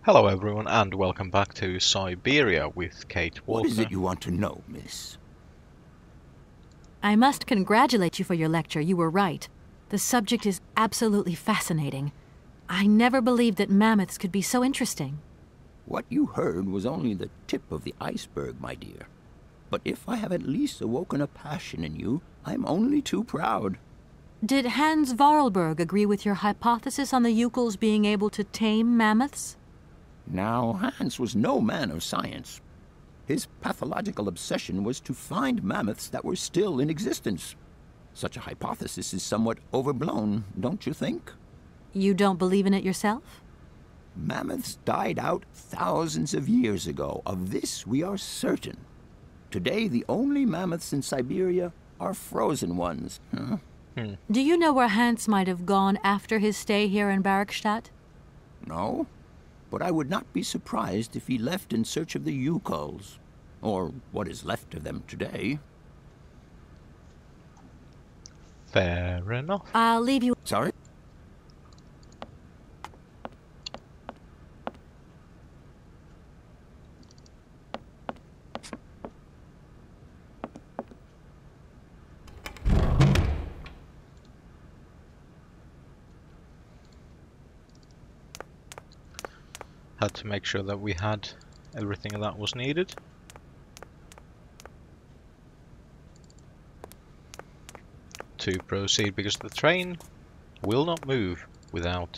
Hello everyone and welcome back to Syberia with Kate Walker. What is it you want to know, miss? I must congratulate you for your lecture. You were right. The subject is absolutely fascinating. I never believed that mammoths could be so interesting. What you heard was only the tip of the iceberg, my dear. But if I have at least awoken a passion in you, I'm only too proud. Did Hans Vorarlberg agree with your hypothesis on the Ukels being able to tame mammoths? Now, Hans was no man of science. His pathological obsession was to find mammoths that were still in existence. Such a hypothesis is somewhat overblown, don't you think? You don't believe in it yourself? Mammoths died out thousands of years ago. Of this we are certain. Today, the only mammoths in Syberia are frozen ones. Do you know where Hans might have gone after his stay here in Barrackstadt? No, but I would not be surprised if he left in search of the Ukels, or what is left of them today. Fair enough. I'll leave you... Sorry? Had to make sure that we had everything that was needed. To proceed, because the train will not move without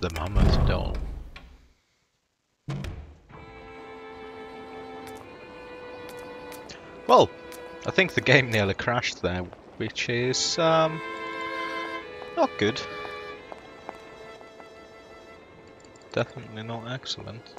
the mammoth doll. Well, I think the game nearly crashed there, which is not good. Definitely not excellent.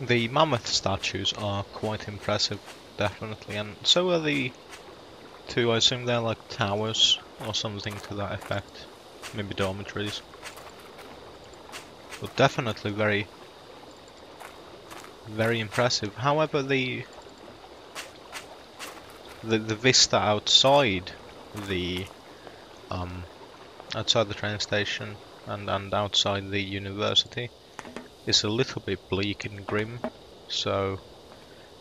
The mammoth statues are quite impressive, definitely, and so are the two. I assume they're like towers or something to that effect, maybe dormitories, but definitely very, very impressive. However, the vista outside the train station and outside the university is a little bit bleak and grim, so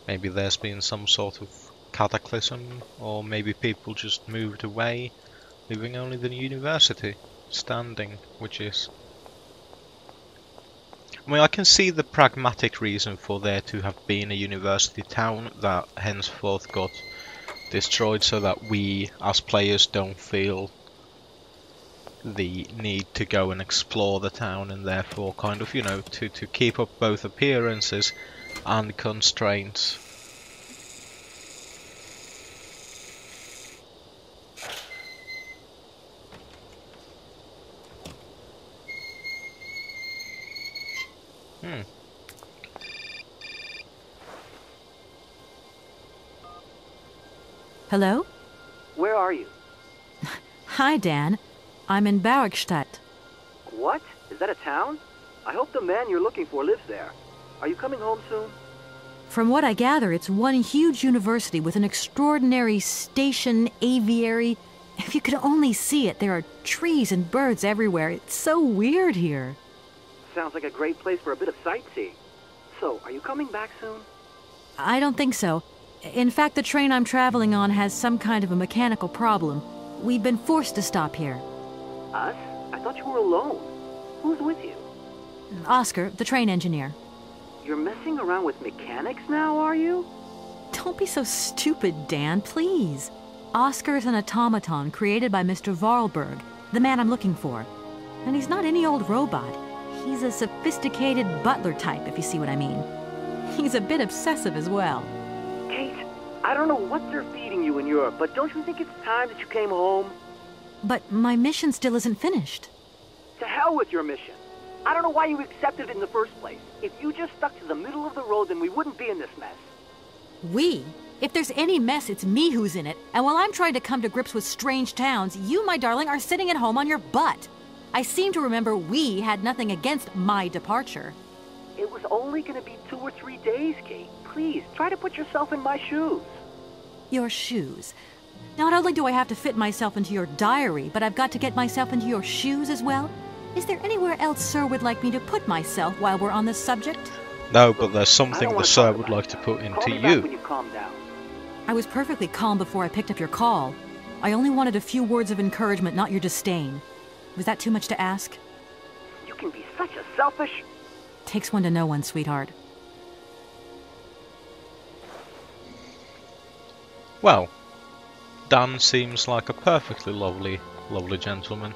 maybe there's been some sort of cataclysm, or maybe people just moved away, leaving only the university standing, which is... I mean, I can see the pragmatic reason for there to have been a university town that henceforth got destroyed, so that we as players don't feel the need to go and explore the town, and therefore kind of, you know, to keep up both appearances and constraints. Hello? Where are you? Hi, Dan. I'm in Barrackstadt. What? Is that a town? I hope the man you're looking for lives there. Are you coming home soon? From what I gather, it's one huge university with an extraordinary station, aviary. If you could only see it, there are trees and birds everywhere. It's so weird here. Sounds like a great place for a bit of sightseeing. So, are you coming back soon? I don't think so. In fact, the train I'm traveling on has some kind of a mechanical problem. We've been forced to stop here. Us? I thought you were alone. Who's with you? Oscar, the train engineer. You're messing around with mechanics now, are you? Don't be so stupid, Dan, please. Oscar is an automaton created by Mr. Varlberg, the man I'm looking for. And he's not any old robot. He's a sophisticated butler type, if you see what I mean. He's a bit obsessive as well. Kate, I don't know what they're feeding you in Europe, but don't you think it's time that you came home? But my mission still isn't finished. To hell with your mission. I don't know why you accepted it in the first place. If you just stuck to the middle of the road, then we wouldn't be in this mess. We? If there's any mess, it's me who's in it. And while I'm trying to come to grips with strange towns, you, my darling, are sitting at home on your butt. I seem to remember we had nothing against my departure. It was only going to be 2 or 3 days, Kate. Please, try to put yourself in my shoes. Your shoes. Not only do I have to fit myself into your diary, but I've got to get myself into your shoes as well? Is there anywhere else Sir would like me to put myself while we're on this subject? No, but there's something the Sir would like to put into Call me back you. when you calm down. I was perfectly calm before I picked up your call. I only wanted a few words of encouragement, not your disdain. Was that too much to ask? You can be such a selfish... Takes one to know one, sweetheart. Well, Dan seems like a perfectly lovely gentleman.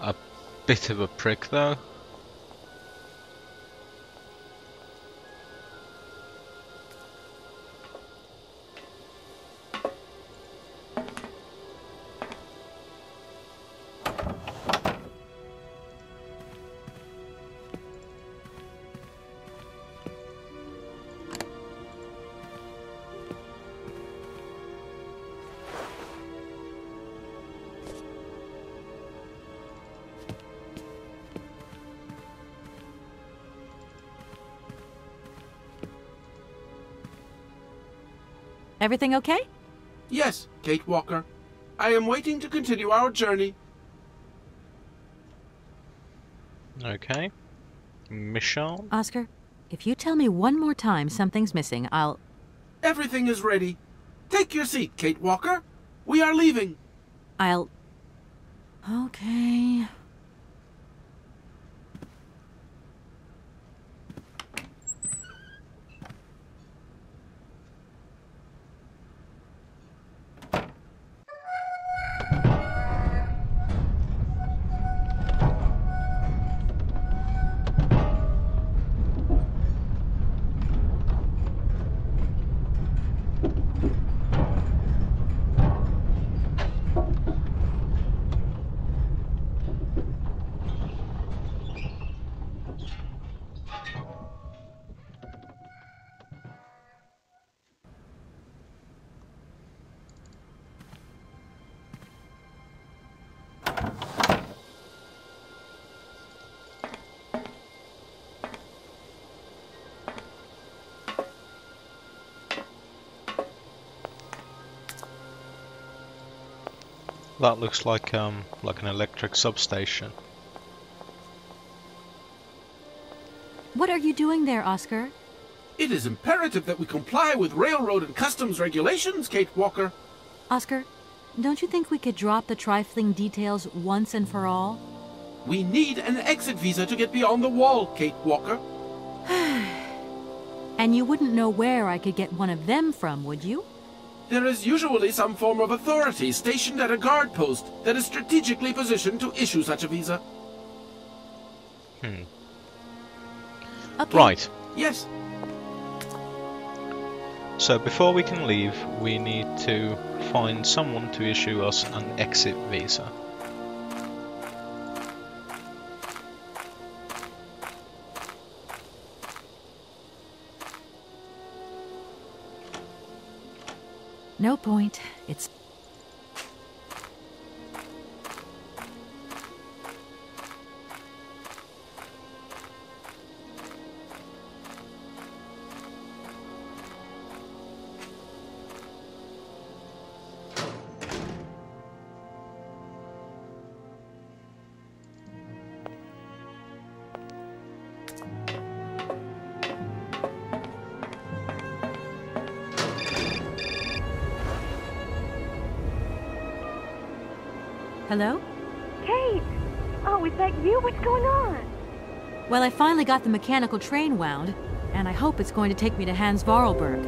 A bit of a prick, though. Everything okay? Yes, Kate Walker. I am waiting to continue our journey. Okay. Michonne? Oscar, if you tell me one more time something's missing, I'll... Everything is ready. Take your seat, Kate Walker. We are leaving. I'll... Okay... That looks like an electric substation. What are you doing there, Oscar? It is imperative that we comply with railroad and customs regulations, Kate Walker. Oscar, don't you think we could drop the trifling details once and for all? We need an exit visa to get beyond the wall, Kate Walker. And you wouldn't know where I could get one of them from, would you? There is usually some form of authority stationed at a guard post that is strategically positioned to issue such a visa. Okay. Right. Yes. So before we can leave, we need to find someone to issue us an exit visa. No point. It's... Hello? Kate! Oh, is that you? What's going on? Well, I finally got the mechanical train wound, and I hope it's going to take me to Hans Vorarlberg.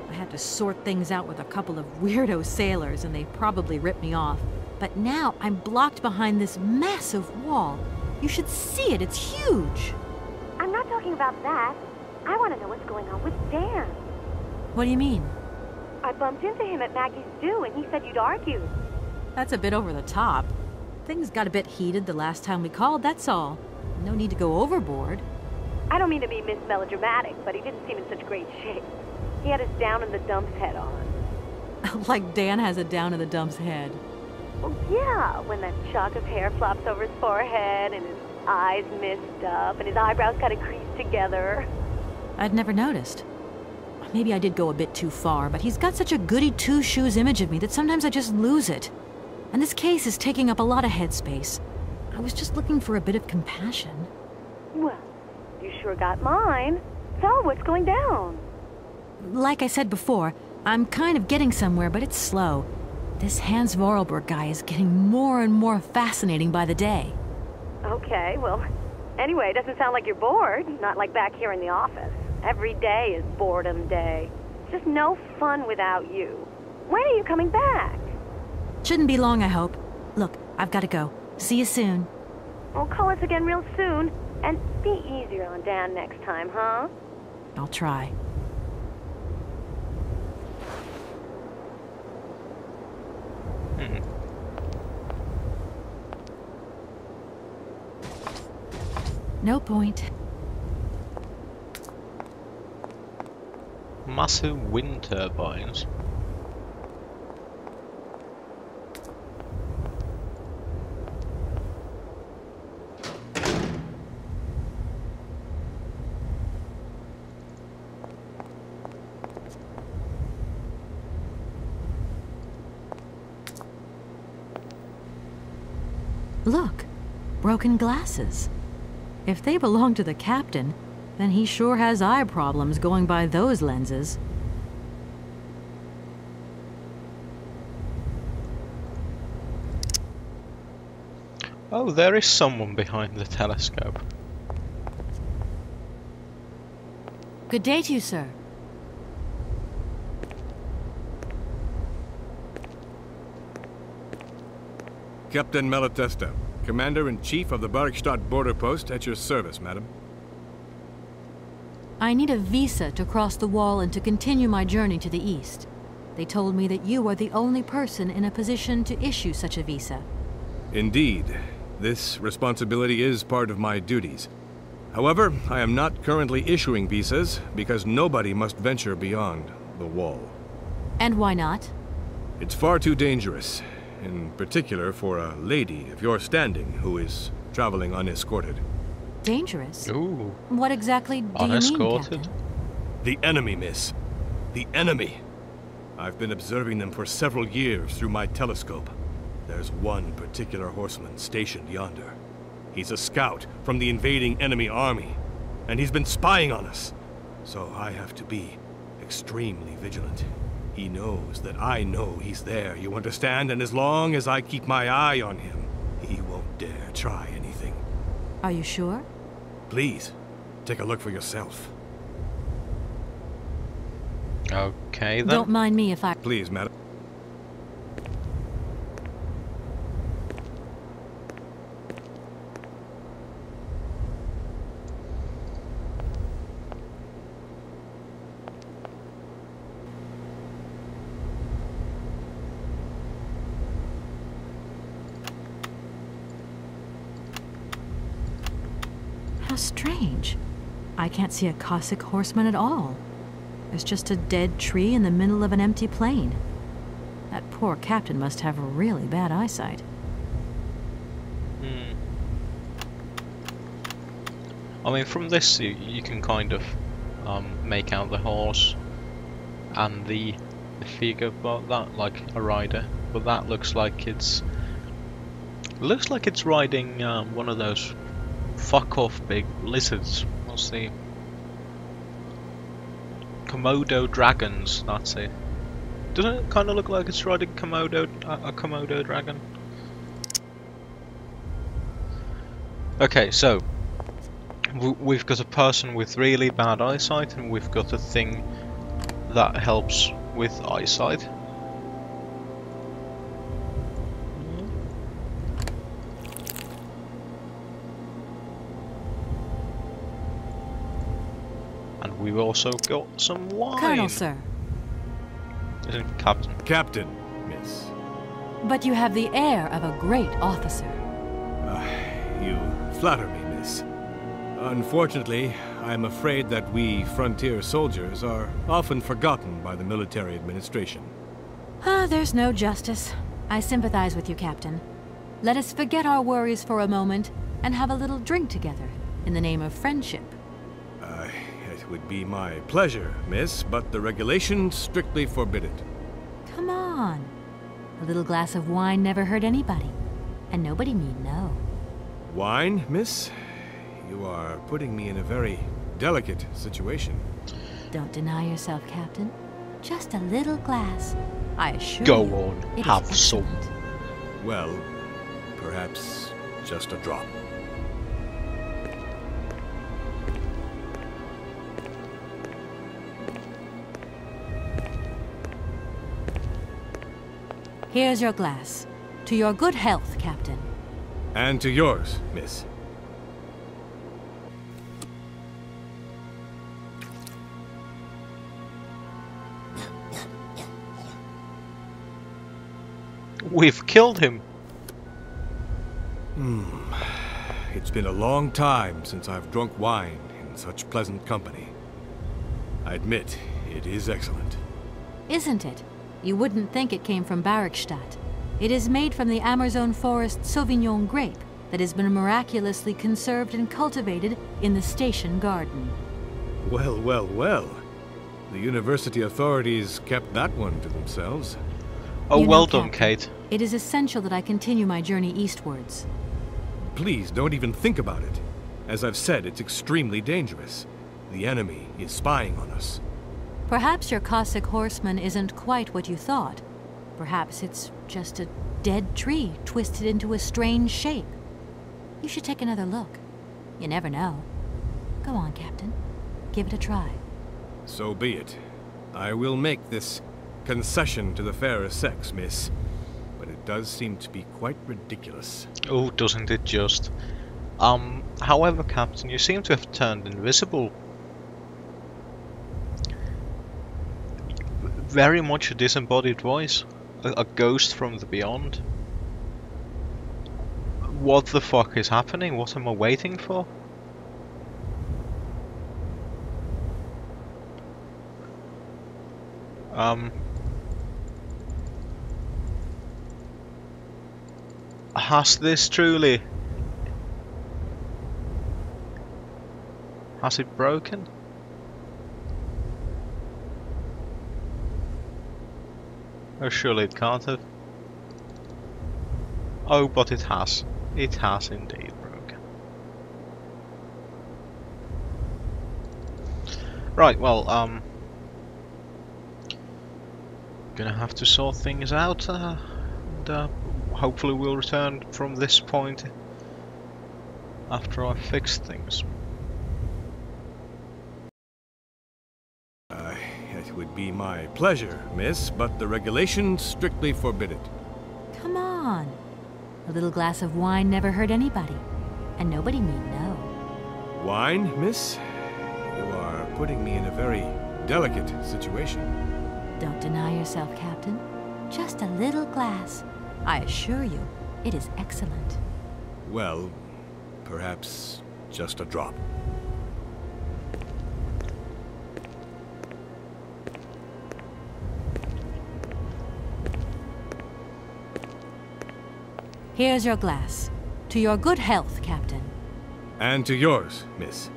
I had to sort things out with a couple of weirdo sailors, and they probably ripped me off. But now I'm blocked behind this massive wall. You should see it, it's huge! I'm not talking about that. I want to know what's going on with Dan. What do you mean? I bumped into him at Maggie's Zoo, and he said you'd argued. That's a bit over the top. Things got a bit heated the last time we called, that's all. No need to go overboard. I don't mean to be Miss Melodramatic, but he didn't seem in such great shape. He had his down-in-the-dumps head on. Like Dan has a down-in-the-dumps head. Well, yeah, when that shock of hair flops over his forehead, and his eyes mist up, and his eyebrows kind of creased together. I'd never noticed. Maybe I did go a bit too far, but he's got such a goody two-shoes image of me that sometimes I just lose it. And this case is taking up a lot of headspace. I was just looking for a bit of compassion. Well, you sure got mine. So, what's going down? Like I said before, I'm kind of getting somewhere, but it's slow. This Hans Vorarlberg guy is getting more and more fascinating by the day. Okay, well, anyway, it doesn't sound like you're bored. Not like back here in the office. Every day is boredom day. Just no fun without you. When are you coming back? Shouldn't be long, I hope. Look, I've got to go. See you soon. Well, call us again real soon. And be easier on Dan next time, huh? I'll try. No point. Massive wind turbines. Look, broken glasses. If they belong to the captain, then he sure has eye problems going by those lenses. Oh, there is someone behind the telescope. Good day to you, sir. Captain Malatesta, Commander-in-Chief of the Bergstadt border post, at your service, madam. I need a visa to cross the wall and to continue my journey to the east. They told me that you are the only person in a position to issue such a visa. Indeed. This responsibility is part of my duties. However, I am not currently issuing visas because nobody must venture beyond the wall. And why not? It's far too dangerous, in particular for a lady of your standing who is traveling unescorted. Dangerous? Ooh. What exactly do you mean, Unescorted? Captain? The enemy, miss. The enemy. I've been observing them for several years through my telescope. There's one particular horseman stationed yonder. He's a scout from the invading enemy army, and he's been spying on us. So I have to be extremely vigilant. He knows that I know he's there, you understand? And as long as I keep my eye on him, he won't dare try anything. Are you sure? Please, take a look for yourself. Okay then. Don't mind me if I... Please, madam. How strange. I can't see a Cossack horseman at all. There's just a dead tree in the middle of an empty plain. That poor captain must have really bad eyesight. I mean, from this you can kind of make out the horse and the figure, but that like a rider. But that looks like it's riding one of those fuck off big lizards. What's the Komodo dragons? That's it. Doesn't it kind of look like it's riding a Komodo dragon? Okay, so We've got a person with really bad eyesight, and we've got a thing that helps with eyesight. And we've also got some wine. Colonel, sir. Isn't it Captain? Captain, miss. But you have the air of a great officer. You flatter me, miss. Unfortunately, I'm afraid that we frontier soldiers are often forgotten by the military administration. Ah, there's no justice. I sympathize with you, Captain. Let us forget our worries for a moment and have a little drink together in the name of friendship. It would be my pleasure, miss, but the regulations strictly forbid it. Come on. A little glass of wine never hurt anybody, and nobody mean no. Wine, miss? You are putting me in a very delicate situation. Don't deny yourself, Captain. Just a little glass. I assure Go you, on, it is have some. excellent. Well, perhaps just a drop. Here's your glass. To your good health, Captain. And to yours, miss. We've killed him. It's been a long time since I've drunk wine in such pleasant company. I admit, it is excellent. Isn't it? You wouldn't think it came from Barrickstadt. It is made from the Amazon forest Sauvignon grape that has been miraculously conserved and cultivated in the station garden. Well, well, well. The university authorities kept that one to themselves. Oh, You know, well done, Captain, Kate. It is essential that I continue my journey eastwards. Please don't even think about it. As I've said, it's extremely dangerous. The enemy is spying on us. Perhaps your Cossack horseman isn't quite what you thought. Perhaps it's just a dead tree twisted into a strange shape. You should take another look. You never know. Go on, Captain. Give it a try. So be it. I will make this concession to the fairer sex, miss. But it does seem to be quite ridiculous. Oh, doesn't it just? However, Captain, you seem to have turned invisible. Very much a disembodied voice. A ghost from the beyond. What the fuck is happening? What am I waiting for? Has this truly... Has it broken? Oh, surely it can't have. Oh, but it has. It has indeed broken. Right, well, gonna have to sort things out, and hopefully we'll return from this point after I've fixed things. It would be my pleasure, miss, but the regulations strictly forbid it. Come on. A little glass of wine never hurt anybody, and nobody mean no. Wine, miss? You are putting me in a very delicate situation. Don't deny yourself, Captain. Just a little glass. I assure you, it is excellent. Well, perhaps just a drop. Here's your glass. To your good health, Captain. And to yours, miss.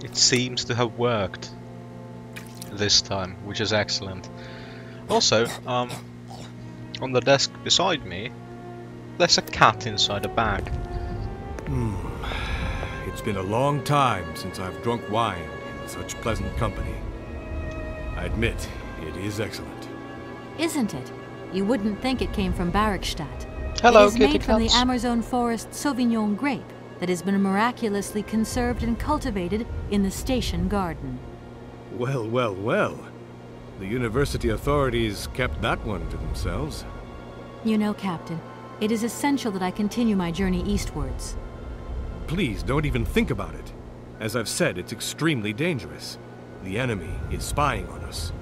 It seems to have worked this time, which is excellent. Also, on the desk beside me, there's a cat inside a bag. It's been a long time since I've drunk wine in such pleasant company. I admit, it is excellent. Isn't it? You wouldn't think it came from Barrickstadt. Hello, It is kitty made from the cats. Amazon forest Sauvignon grape that has been miraculously conserved and cultivated in the station garden. Well, well, well. The university authorities kept that one to themselves. You know, Captain, it is essential that I continue my journey eastwards. Please, don't even think about it. As I've said, it's extremely dangerous. The enemy is spying on us.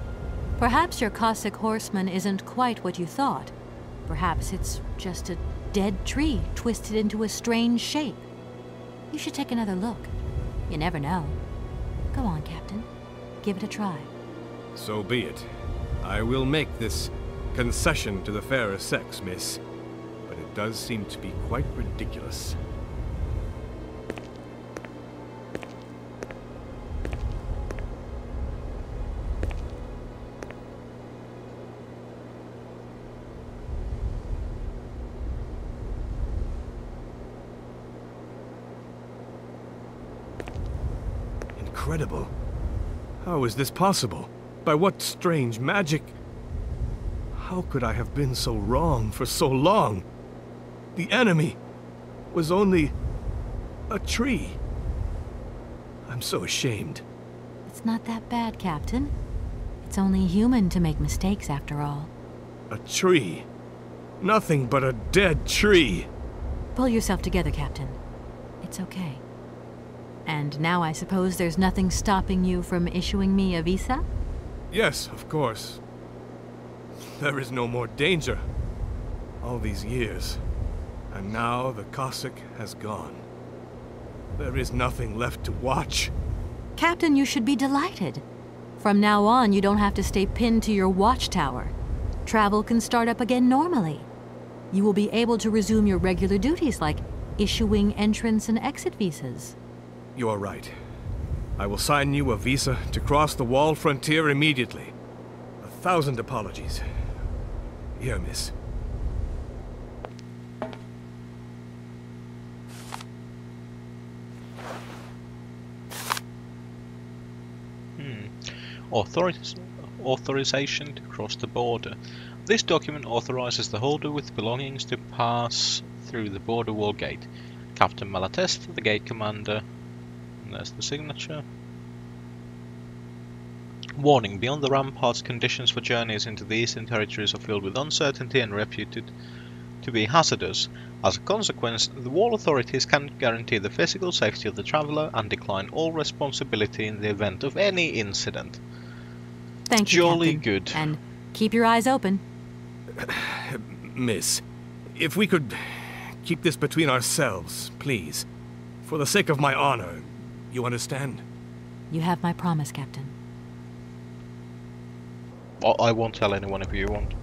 Perhaps your Cossack horseman isn't quite what you thought. Perhaps it's just a dead tree twisted into a strange shape. You should take another look. You never know. Go on, Captain. Give it a try. So be it. I will make this concession to the fairer sex, miss. But it does seem to be quite ridiculous. Incredible. How is this possible? By what strange magic? How could I have been so wrong for so long? The enemy was only a tree. I'm so ashamed. It's not that bad, Captain. It's only human to make mistakes, after all. A tree. Nothing but a dead tree. Pull yourself together, Captain. It's okay. And now I suppose there's nothing stopping you from issuing me a visa? Yes, of course. There is no more danger. All these years. And now the Cossack has gone. There is nothing left to watch. Captain, you should be delighted. From now on, you don't have to stay pinned to your watchtower. Travel can start up again normally. You will be able to resume your regular duties like issuing entrance and exit visas. You are right. I will sign you a visa to cross the wall frontier immediately. 1,000 apologies. Here, miss. Authorization to cross the border. This document authorizes the holder with belongings to pass through the border wall gate. Captain Malatest, the gate commander. And there's the signature. Warning, beyond the ramparts, conditions for journeys into the Eastern Territories are filled with uncertainty and reputed to be hazardous. As a consequence, the wall authorities cannot guarantee the physical safety of the traveller and decline all responsibility in the event of any incident. Thank you, Jolly Captain. good. And keep your eyes open. Miss, if we could keep this between ourselves, please. For the sake of my honor, you understand? You have my promise, Captain. I won't tell anyone if you want.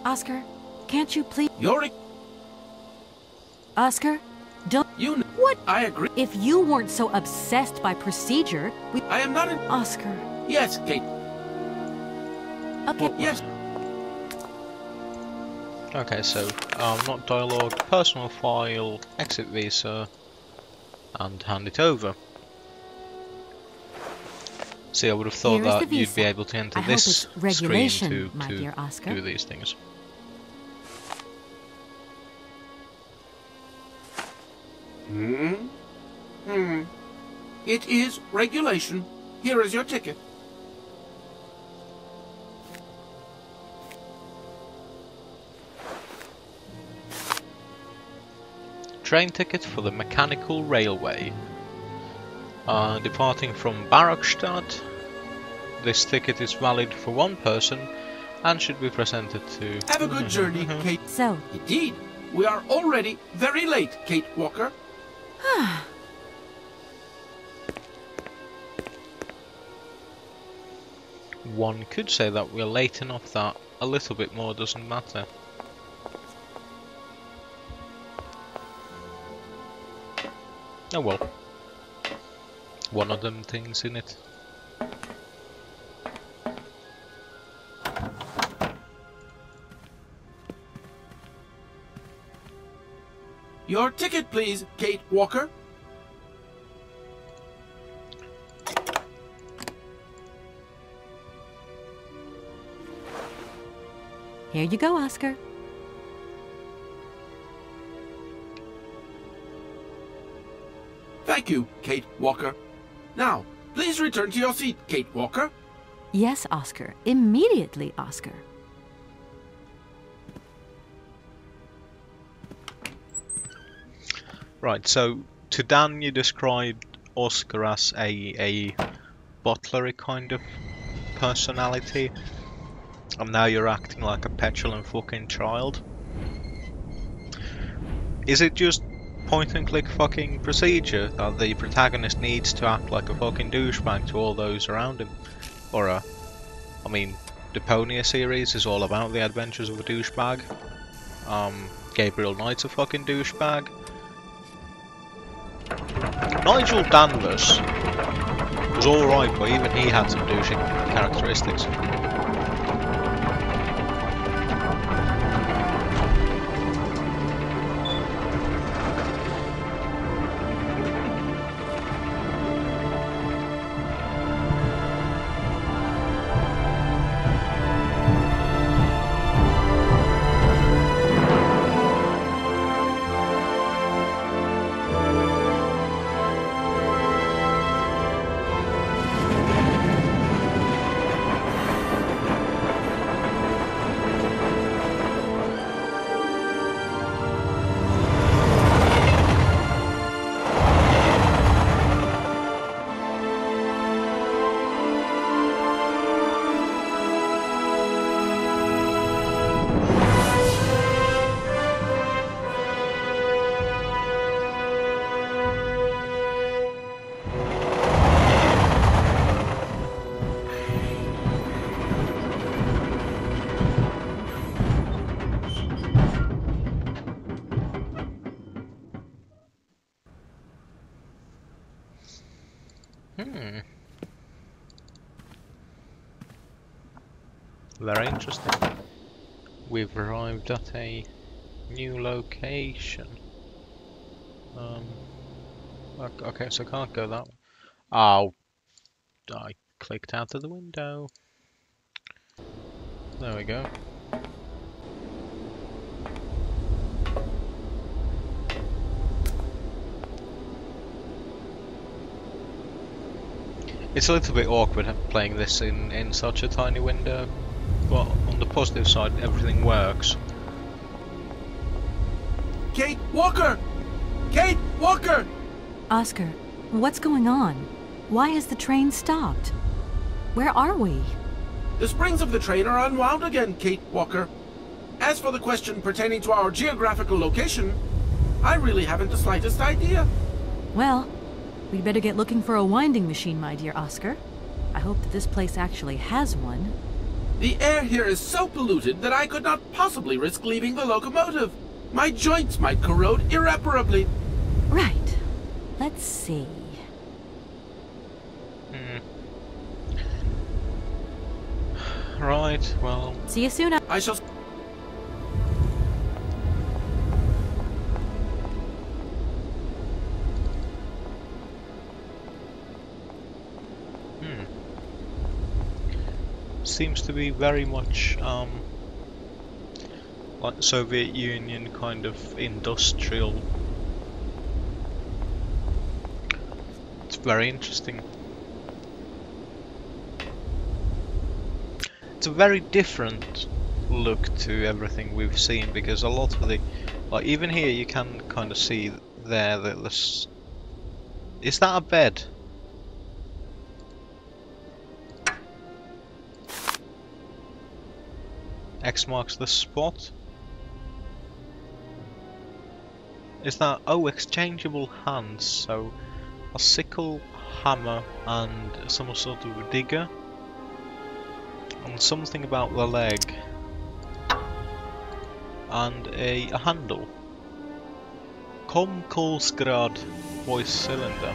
Oscar, can't you please... You're... Oscar, don't... You know... What? I agree. If you weren't so obsessed by procedure, we... I am not in... Oscar. Yes, Kate. Okay. Yes. Okay, so not dialogue, personal file, exit visa, and hand it over. See, I would have thought Here is the that you'd visa. be able to enter I hope this it's screen regulation, my dear to Oscar. do these things. It is regulation. Here is your ticket. Train ticket for the mechanical railway. Departing from Barokstadt, This ticket is valid for one person and should be presented to... Have a good journey, Kate. So, Indeed. We are already very late, Kate Walker. One could say that we're late enough that a little bit more doesn't matter. Oh well. One of them things in it. Your ticket, please, Kate Walker. here you go, Oscar. Thank you, Kate Walker. Now, please return to your seat, Kate Walker. Yes, Oscar. Immediately, Oscar. Right, so to Dan you described Oscar as a butlery kind of personality, and now you're acting like a petulant fucking child. Is it just point and click fucking procedure that the protagonist needs to act like a fucking douchebag to all those around him? Or I mean, the Ponia series is all about the adventures of a douchebag. Gabriel Knight's a fucking douchebag. Nigel Danvers was alright, but even he had some douching characteristics. Very interesting. We've arrived at a new location. Okay, so I can't go that way. Oh, I clicked out of the window. There we go. It's a little bit awkward playing this in such a tiny window, but on the positive side, everything works. Kate Walker! Kate Walker! Oscar, what's going on? Why has the train stopped? Where are we? The springs of the train are unwound again, Kate Walker. As for the question pertaining to our geographical location, I really haven't the slightest idea. Well, we'd better get looking for a winding machine, my dear Oscar. I hope that this place actually has one. The air here is so polluted that I could not possibly risk leaving the locomotive. My joints might corrode irreparably. Right. Let's see. Right, well... See you soon. I shall... Seems to be very much like Soviet Union kind of industrial. It's very interesting. It's a very different look to everything we've seen, because a lot of the, like even here you can kind of see there that this, is that a bed? X marks the spot. Is that, oh, exchangeable hands, so a sickle, hammer and some sort of digger. And something about the leg. And a handle. Komkolsgrad voice cylinder.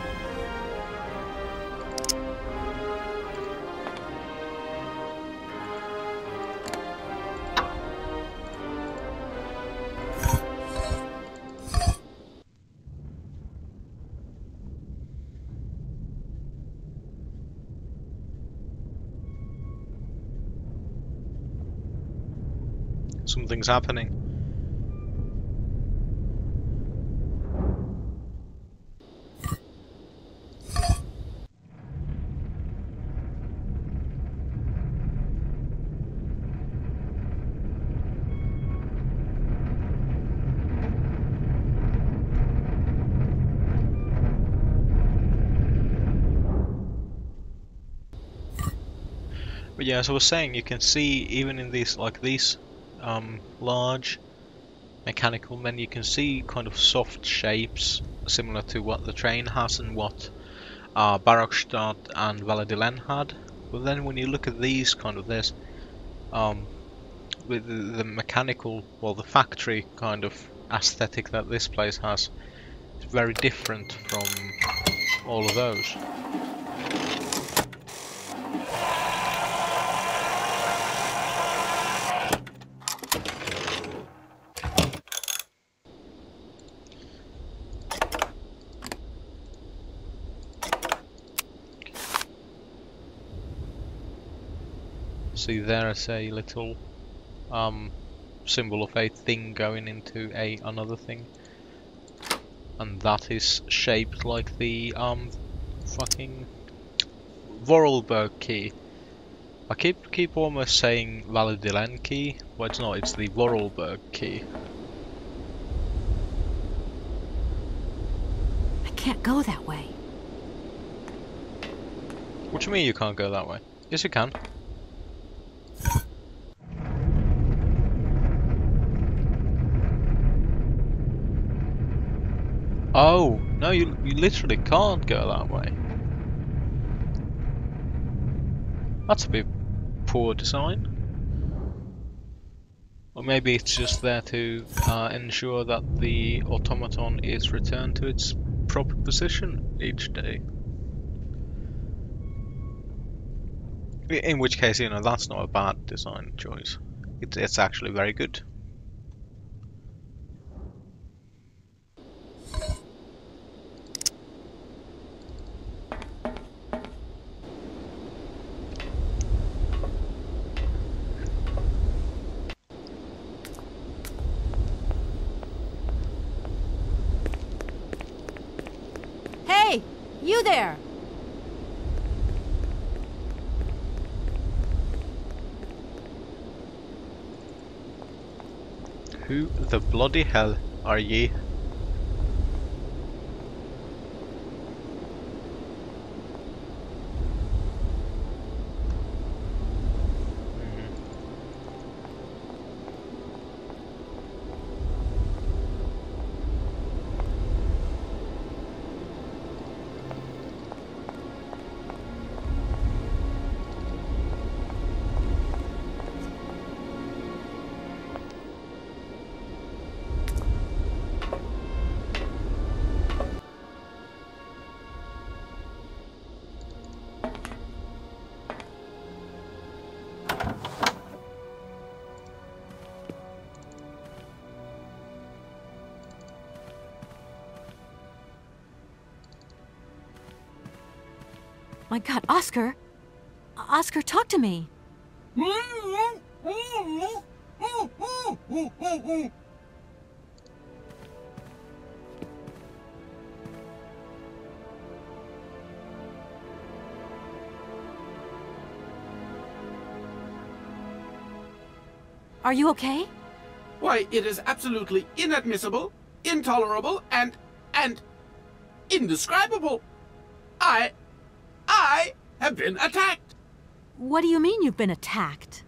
Something's happening. But yeah, as I was saying, you can see even in these, like these large mechanical men, you can see kind of soft shapes similar to what the train has and what Barokstadt and Valadilen had. But then when you look at these kind of, there's with the mechanical, well, the factory kind of aesthetic that this place has, it's very different from all of those. See, there's a little symbol of a thing going into another thing, and that is shaped like the fucking Vorarlberg key. I keep almost saying Valadilen key, but it's not. It's the Vorarlberg key. I can't go that way. What do you mean you can't go that way? Yes, you can. Oh, no, you literally can't go that way. That's a bit poor design. Or maybe it's just there to ensure that the automaton is returned to its proper position each day. In which case, you know, that's not a bad design choice. It's actually very good. Hey, you there! Who the bloody hell are ye? My God, Oscar! Oscar, talk to me! Are you okay? Why, it is absolutely inadmissible, intolerable, and indescribable. I have been attacked. What do you mean you've been attacked?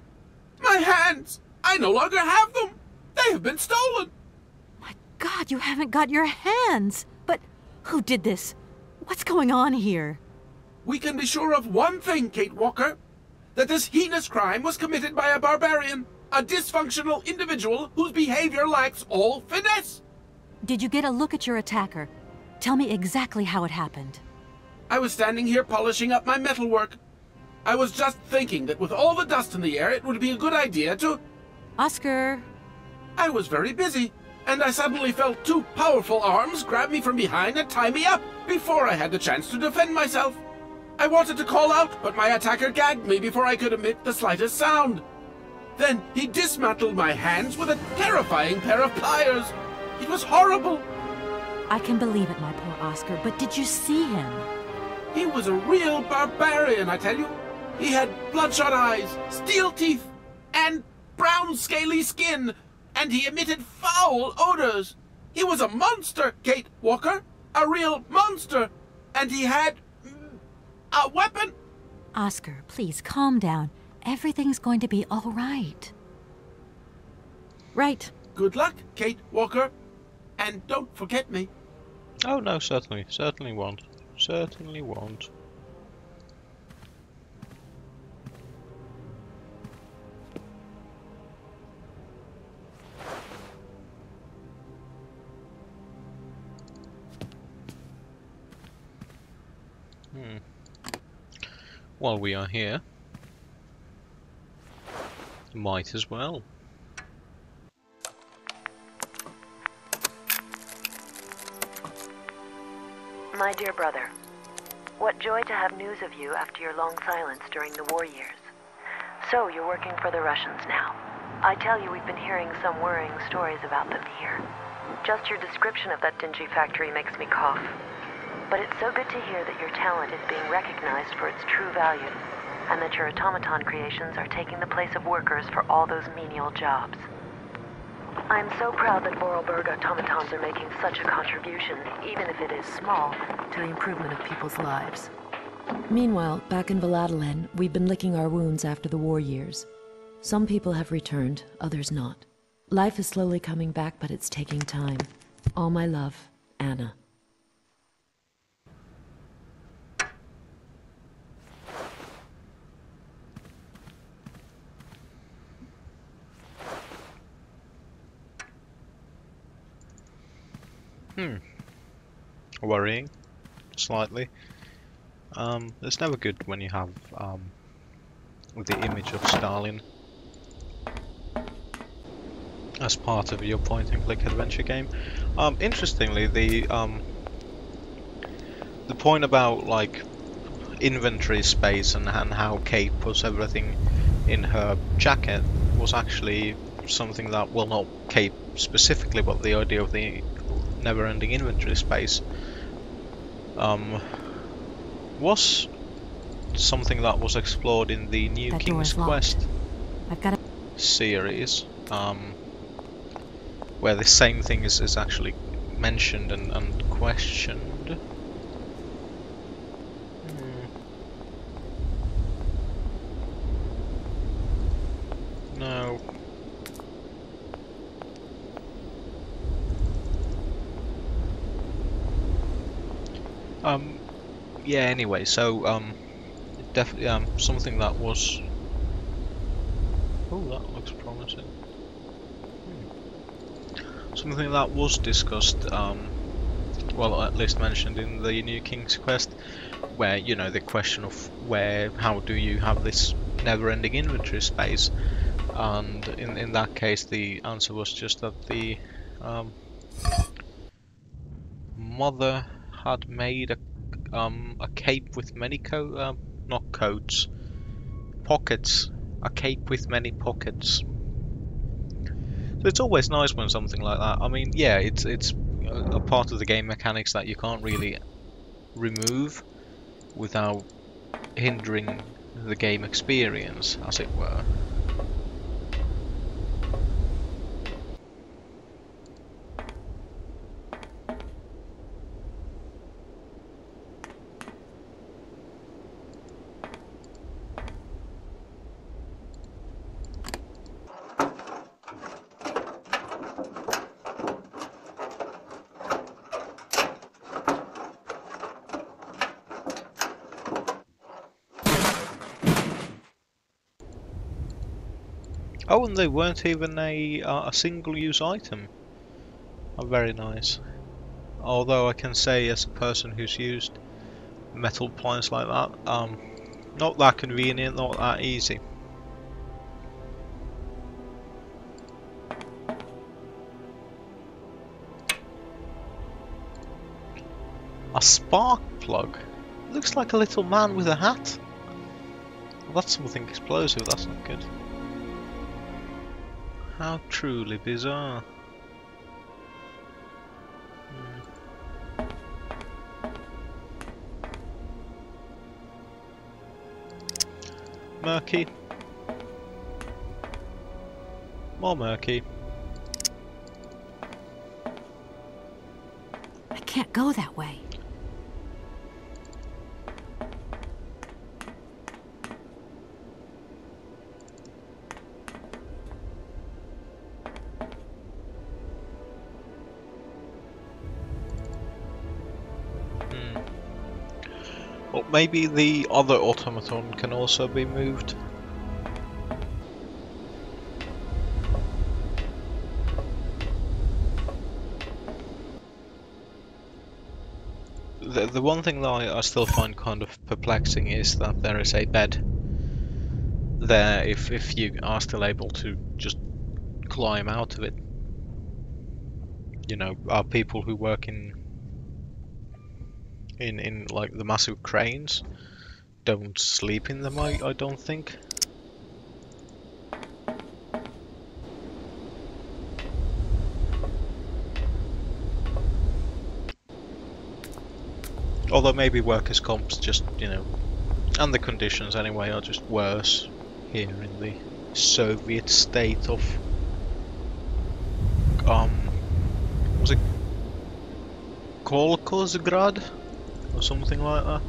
My hands! I no longer have them! They have been stolen! My God, you haven't got your hands! But who did this? What's going on here? We can be sure of one thing, Kate Walker. That this heinous crime was committed by a barbarian. A dysfunctional individual whose behavior lacks all finesse. Did you get a look at your attacker? Tell me exactly how it happened. I was standing here polishing up my metalwork. I was just thinking that with all the dust in the air, it would be a good idea to... Oscar! I was very busy, and I suddenly felt two powerful arms grab me from behind and tie me up before I had the chance to defend myself. I wanted to call out, but my attacker gagged me before I could emit the slightest sound. Then he dismantled my hands with a terrifying pair of pliers. It was horrible. I can believe it, my poor Oscar, but did you see him? He was a real barbarian, I tell you. He had bloodshot eyes, steel teeth, and brown scaly skin, and he emitted foul odors. He was a monster, Kate Walker, a real monster, and he had a weapon. Oscar, please calm down. Everything's going to be all right. Right. Good luck, Kate Walker, and don't forget me. Oh no, certainly won't. Certainly won't. While we are here, might as well. My dear brother, what joy to have news of you after your long silence during the war years. So, you're working for the Russians now. I tell you, we've been hearing some worrying stories about them here. Just your description of that dingy factory makes me cough. But it's so good to hear that your talent is being recognized for its true value, and that your automaton creations are taking the place of workers for all those menial jobs. I'm so proud that Vorarlberg automatons are making such a contribution, even if it is small, to the improvement of people's lives. Meanwhile, back in Valladolid, we've been licking our wounds after the war years. Some people have returned, others not. Life is slowly coming back, but it's taking time. All my love, Anna. Worrying, slightly. It's never good when you have the image of Stalin as part of your point-and-click adventure game. Interestingly, the point about like inventory space and how Kate puts everything in her jacket was actually something that, well, not Kate specifically, but the idea of the never-ending inventory space was something that was explored in the New King's Quest series, where the same thing is actually mentioned and questioned. No. Yeah, anyway, so, definitely, something that was... Oh, that looks promising. Something that was discussed, well, at least mentioned in the New King's Quest, where, you know, the question of how do you have this never-ending inventory space, and in that case the answer was just that the mother had made a cape with many pockets. A cape with many pockets. So it's always nice when something like that. I mean, yeah, it's a part of the game mechanics that you can't really remove without hindering the game experience, as it were. Oh, and they weren't even a single-use item. Oh, very nice. Although I can say, as a person who's used metal appliance like that, not that convenient, not that easy. A spark plug? Looks like a little man with a hat. Well, that's something explosive, that's not good. How truly bizarre. Murky. More murky. I can't go that way. Well, maybe the other automaton can also be moved. The one thing that I still find kind of perplexing is that there is a bed there if you are still able to just climb out of it. You know, are people who work in like the massive cranes don't sleep in them, I don't think. Although maybe workers' comp's just, you know, and the conditions anyway are just worse here in the Soviet state of was it Kolkozgrad or something like that?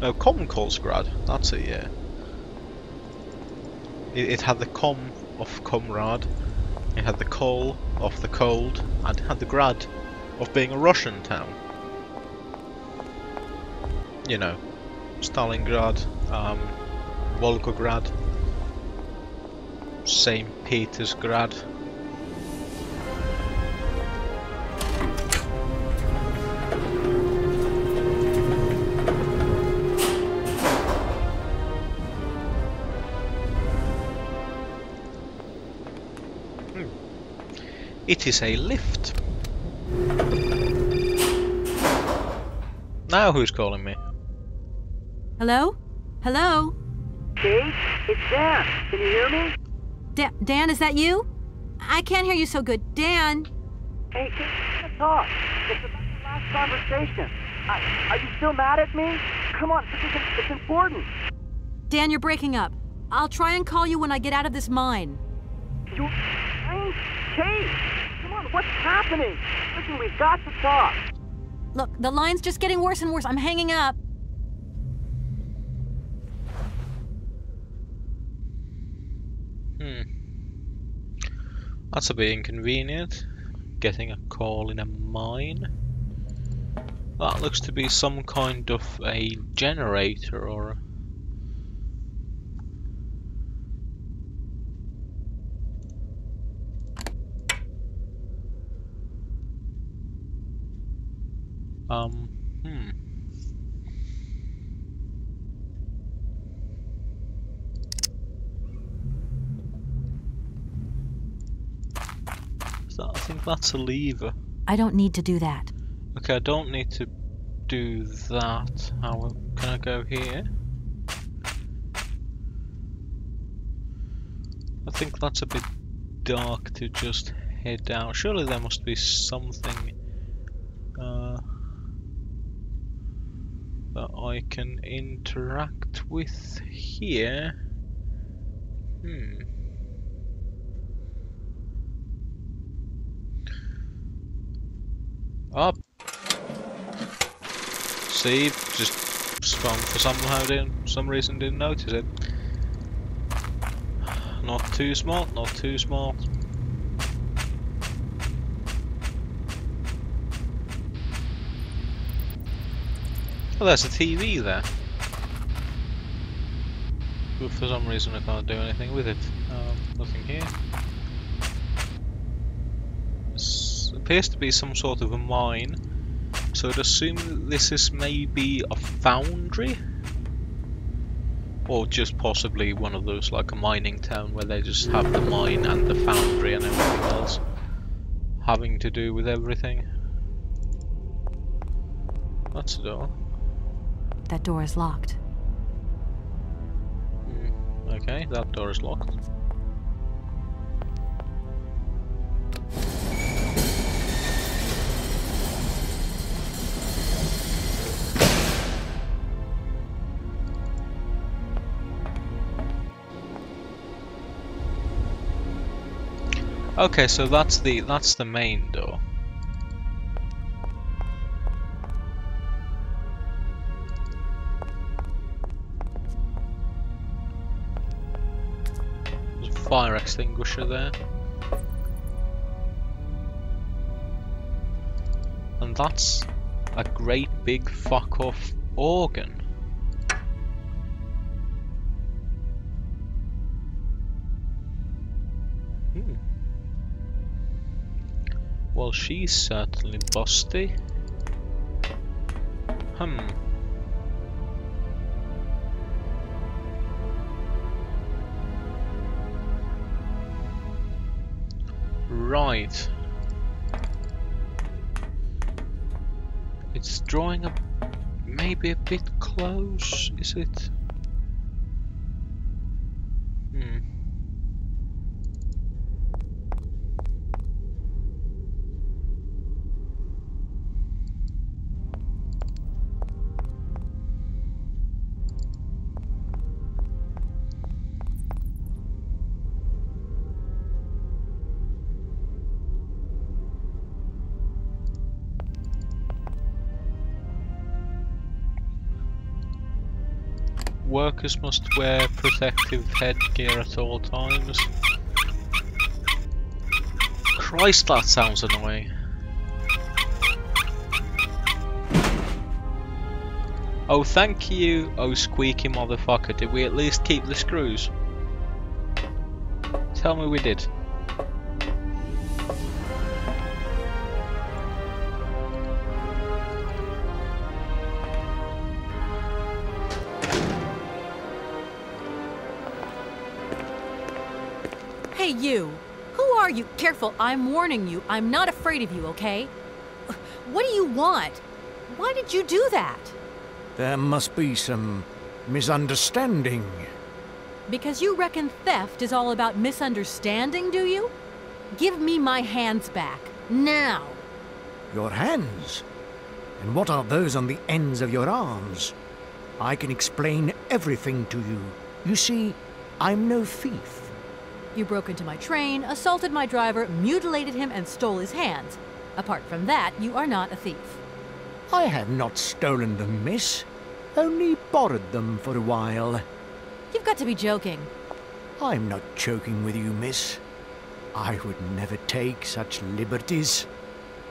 No, Komkolsgrad, that's it, yeah. It had the Kom of Comrade, it had the Kol of the cold, and it had the Grad of being a Russian town. You know, Stalingrad, Volgograd, St. Petersgrad. It is a lift. Now who's calling me? Hello? Hello? Kate, it's Dan. Can you hear me? Dan, is that you? I can't hear you so good. Dan? Hey, Kate, let's talk. It's about the last conversation. Are you still mad at me? Come on, it's important. Dan, you're breaking up. I'll try and call you when I get out of this mine. You... Kate! Come on, what's happening? Listen, we've got to talk. Look, the line's just getting worse and worse. I'm hanging up. That's a bit inconvenient. Getting a call in a mine. That looks to be some kind of a generator or... I think that's a lever. I don't need to do that. Okay, I don't need to do that. How can I go here? I think that's a bit dark to just head down. Surely there must be something that I can interact with here. Up. See, just spawned for some reason didn't notice it. Not too smart, not too smart. Oh, there's a TV there. But for some reason I can't do anything with it. Nothing here. appears to be some sort of a mine. So I'd assume that this is maybe a foundry? Or just possibly one of those, like a mining town where they just have the mine and the foundry and everything else having to do with everything. That's the door. That door is locked. Okay, that door is locked. Okay, so that's the main door. There's a fire extinguisher there. And that's a great big fuck off organ. Well, she's certainly busty. Right. It's drawing up maybe a bit close, is it? Workers must wear protective headgear at all times. Christ, that sounds annoying. Oh, thank you, oh squeaky motherfucker. Did we at least keep the screws? Tell me we did. Hey, you! Who are you? Careful, I'm warning you. I'm not afraid of you, okay? What do you want? Why did you do that? There must be some misunderstanding. Because you reckon theft is all about misunderstanding, do you? Give me my hands back. Now! Your hands? And what are those on the ends of your arms? I can explain everything to you. You see, I'm no thief. You broke into my train, assaulted my driver, mutilated him, and stole his hands. Apart from that, you are not a thief. I have not stolen them, miss. Only borrowed them for a while. You've got to be joking. I'm not joking with you, miss. I would never take such liberties.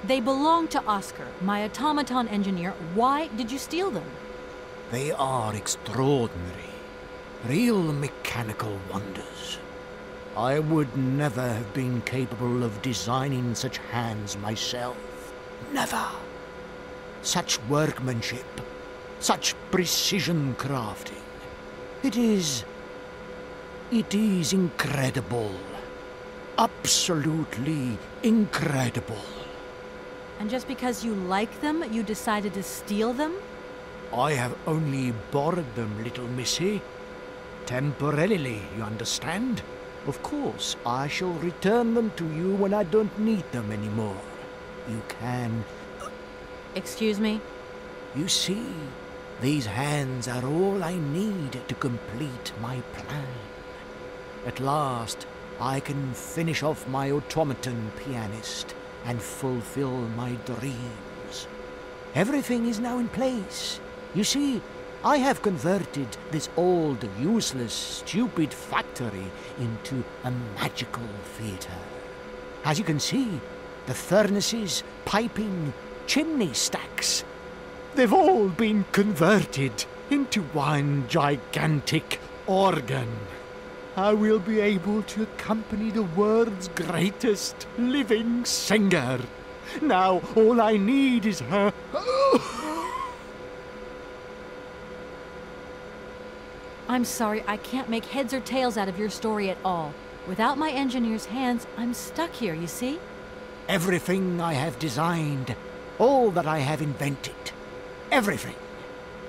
They belong to Oscar, my automaton engineer. Why did you steal them? They are extraordinary. Real mechanical wonders. I would never have been capable of designing such hands myself. Never. Such workmanship, such precision crafting. It is incredible. Absolutely incredible. And just because you like them, you decided to steal them? I have only borrowed them, little missy. Temporarily, you understand? Of course, I shall return them to you when I don't need them anymore. You can... Excuse me? You see, these hands are all I need to complete my plan. At last, I can finish off my automaton pianist and fulfill my dreams. Everything is now in place. You see, I have converted this old, useless, stupid factory into a magical theatre. As you can see, the furnaces, piping, chimney stacks, they've all been converted into one gigantic organ. I will be able to accompany the world's greatest living singer. Now all I need is her. I'm sorry, I can't make heads or tails out of your story at all. Without my engineer's hands, I'm stuck here, you see? Everything I have designed, all that I have invented, everything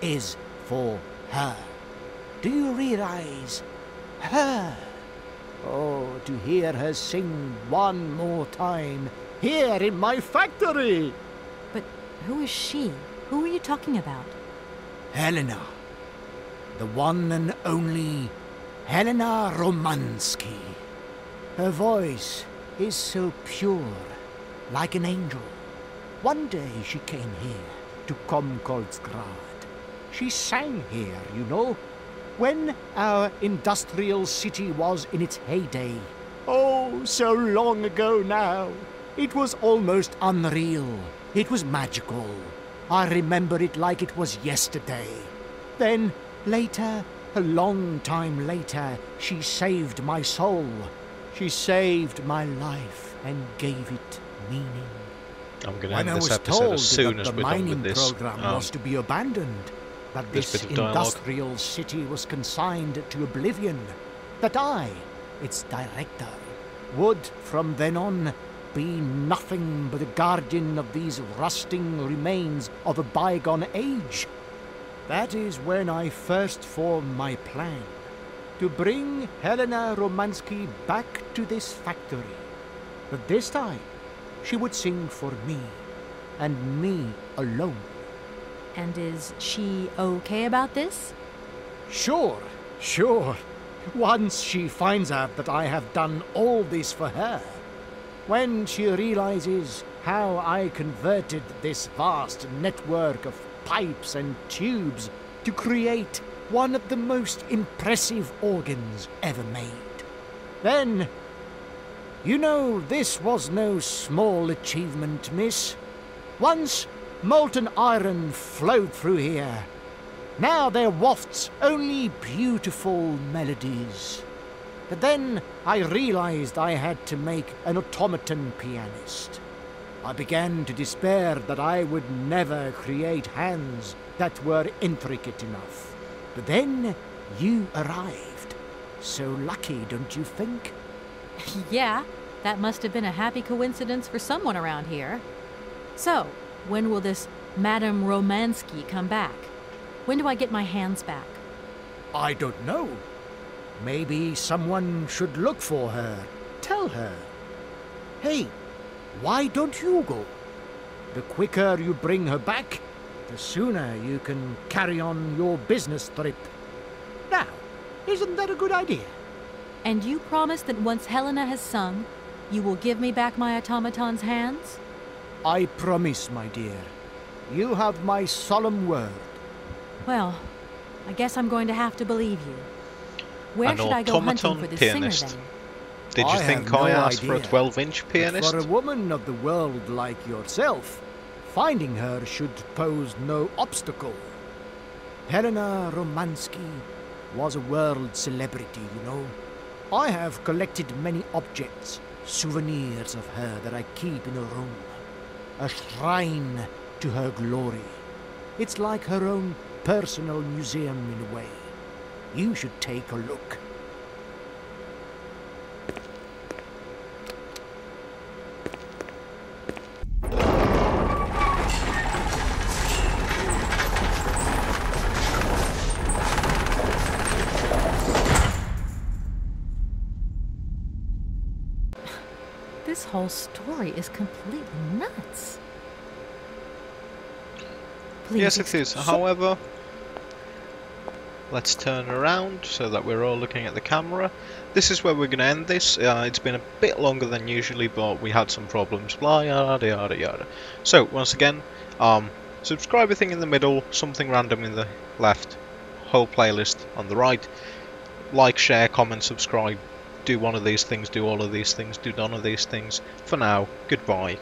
is for her. Do you realize? Her. Oh, to hear her sing one more time here in my factory. But who is she? Who are you talking about? Helena. The one and only Helena Romansky. Her voice is so pure, like an angel. One day she came here to Komkolsgrad. She sang here, you know, when our industrial city was in its heyday. Oh, so long ago now. It was almost unreal. It was magical. I remember it like it was yesterday. Then, later, a long time later, she saved my soul. She saved my life and gave it meaning. I'm going to end this episode as soon as we're done with this. When I was told that the mining program was to be abandoned, that this industrial city was consigned to oblivion, that I, its director, would from then on be nothing but a guardian of these rusting remains of a bygone age. That is when I first formed my plan, to bring Helena Romansky back to this factory. But this time, she would sing for me, and me alone. And is she okay about this? Sure, sure. Once she finds out that I have done all this for her, when she realizes how I converted this vast network of pipes and tubes to create one of the most impressive organs ever made, then, you know, this was no small achievement, miss. Once molten iron flowed through here. Now there wafts only beautiful melodies. But then I realized I had to make an automaton pianist. I began to despair that I would never create hands that were intricate enough. But then you arrived. So lucky, don't you think? Yeah, that must have been a happy coincidence for someone around here. So, when will this Madame Romansky come back? When do I get my hands back? I don't know. Maybe someone should look for her. Tell her. Hey, why don't you go? The quicker you bring her back, the sooner you can carry on your business trip. Now, isn't that a good idea? And you promise that once Helena has sung, you will give me back my automaton's hands? I promise, my dear. You have my solemn word. Well, I guess I'm going to have to believe you. Where An should I go hunting automaton for this pianist. singer, then? Did you think I asked for a 12-inch pianist? For a woman of the world like yourself, finding her should pose no obstacle. Helena Romansky was a world celebrity, you know. I have collected many objects, souvenirs of her that I keep in a room. A shrine to her glory. It's like her own personal museum in a way. You should take a look. This whole story is completely nuts. Please Yes, it is. However, let's turn around so that we're all looking at the camera. This is where we're going to end this. It's been a bit longer than usually, but we had some problems. Blah, yada, yada, yada. So, once again, subscriber thing in the middle, something random in the left, whole playlist on the right. Like, share, comment, subscribe. Do one of these things, do all of these things, do none of these things. For now, goodbye.